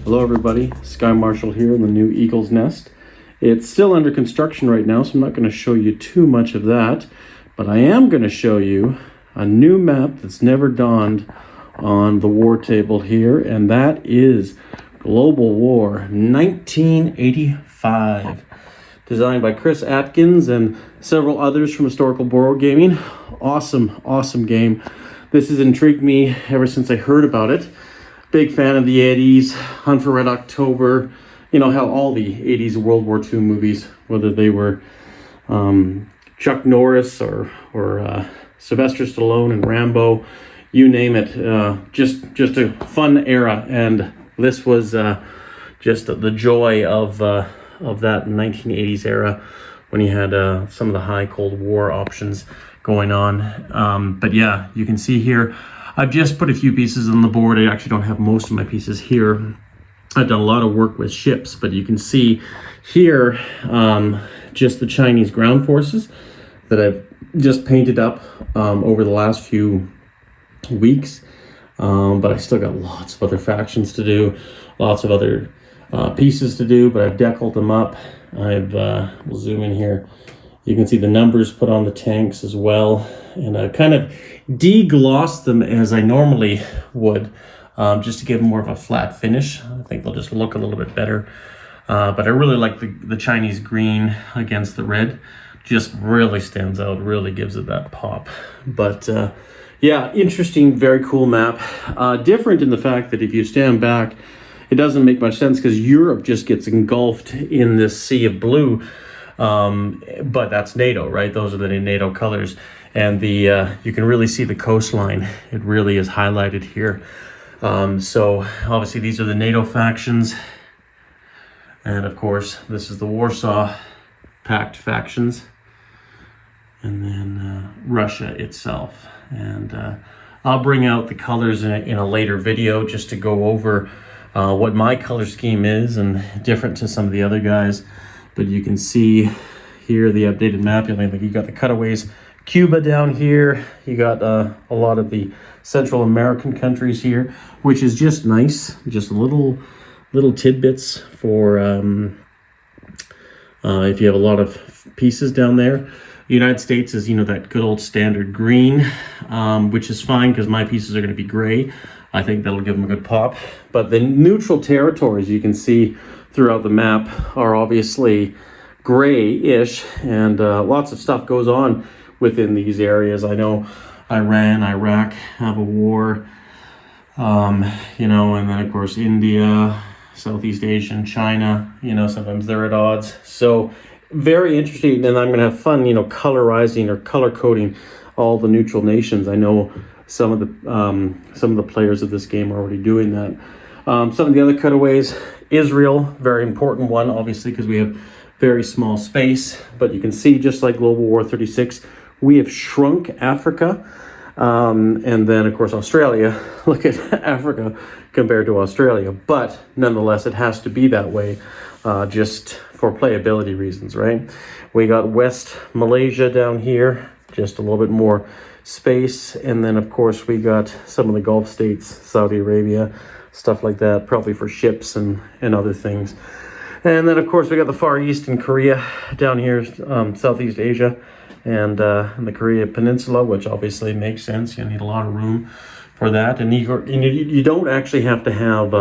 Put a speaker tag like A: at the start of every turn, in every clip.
A: Hello everybody, Sky Marshall here in the new Eagle's Nest. It's still under construction right now, so I'm not going to show you too much of that, but I am going to show you a new map that's never dawned on the war table here, and that is Global War 1985. Designed by Chris Atkins and several others from Historical Board Gaming. Awesome game. This has intrigued me ever since I heard about it. Big fan of the 80s, Hunt for Red October, you know, how all the 80s World War II movies, whether they were Chuck Norris or Sylvester Stallone and Rambo, you name it, just a fun era. And this was just the joy of that 1980s era when you had some of the high Cold War options going on. But yeah, you can see here, I've just put a few pieces on the board. I actually don't have most of my pieces here. I've done a lot of work with ships, but you can see here just the Chinese ground forces that I've just painted up over the last few weeks. But I still got lots of other factions to do, lots of other pieces to do, but I've deckled them up. We'll zoom in here. You can see the numbers put on the tanks as well. And I kind of deglossed them as I normally would, just to give them more of a flat finish. I think they'll just look a little bit better. But I really like the Chinese green against the red. Just really stands out, really gives it that pop. But yeah, interesting, very cool map. Different in the fact that if you stand back, it doesn't make much sense because Europe just gets engulfed in this sea of blue. But that's NATO, right? Those are the NATO colors. And you can really see the coastline. It really is highlighted here. So obviously these are the NATO factions. And of course, this is the Warsaw Pact factions. And then Russia itself. And I'll bring out the colors in a later video just to go over what my color scheme is and different to some of the other guys. But you can see here the updated map. You got the cutaways. Cuba down here. You got a lot of the Central American countries here, which is just nice. Just little tidbits for if you have a lot of pieces down there. The United States is, you know, that good old standard green, which is fine because my pieces are going to be gray. I think that'll give them a good pop. But the neutral territories you can see throughout the map are obviously gray-ish, and lots of stuff goes on within these areas. I know Iran, Iraq have a war, you know, and then of course India, Southeast Asia, China, you know, sometimes they're at odds. So very interesting, and I'm going to have fun, you know, colorizing or color coding all the neutral nations. I know some of the players of this game are already doing that. Some of the other cutaways, Israel, very important one, obviously, because we have very small space. But you can see, just like Global War 36, we have shrunk Africa. And then, of course, Australia. Look at Africa compared to Australia. But nonetheless, it has to be that way just for playability reasons, right? We got West Malaysia down here, just a little bit more space. And then, of course, we got some of the Gulf states, Saudi Arabia, stuff like that, probably for ships and other things. And then, of course, we got the Far East and Korea down here, Southeast Asia, and the Korea Peninsula, which obviously makes sense. You need a lot of room for that. And you don't actually have to have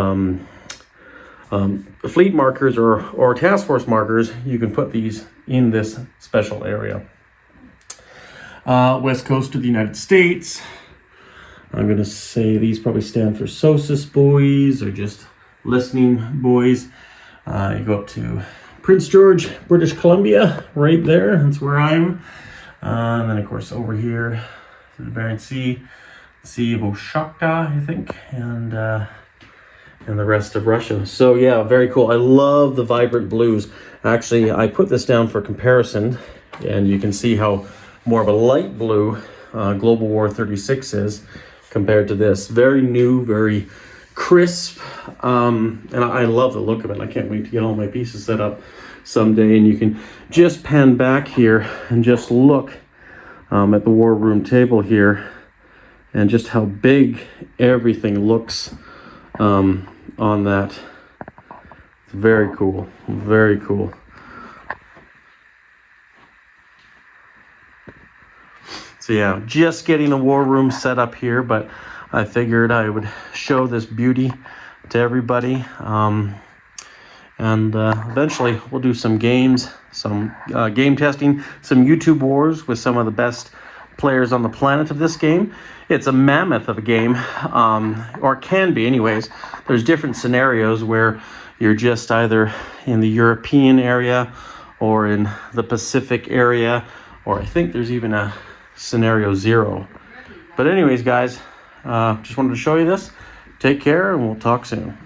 A: fleet markers or task force markers. You can put these in this special area. West Coast of the United States. I'm going to say these probably stand for SOSUS buoys or just listening buoys. You go up to Prince George, British Columbia, right there. That's where I'm. And then, of course, over here, the Bering Sea, Sea of Oshaka, I think, and the rest of Russia. So, yeah, very cool. I love the vibrant blues. Actually, I put this down for comparison, and you can see how more of a light blue Global War 36 is compared to this. Very new, very crisp, and I love the look of it. I can't wait to get all my pieces set up someday. And you can just pan back here and just look at the war room table here and just how big everything looks on that very cool. Very cool. So yeah, just getting the war room set up here, but I figured I would show this beauty to everybody. And eventually we'll do some games, some game testing, some YouTube wars with some of the best players on the planet of this game. It's a mammoth of a game, or can be anyways. There's different scenarios where you're just either in the European area or in the Pacific area, or I think there's even a scenario 0. But anyways, guys, just wanted to show you this. Take care, and we'll talk soon.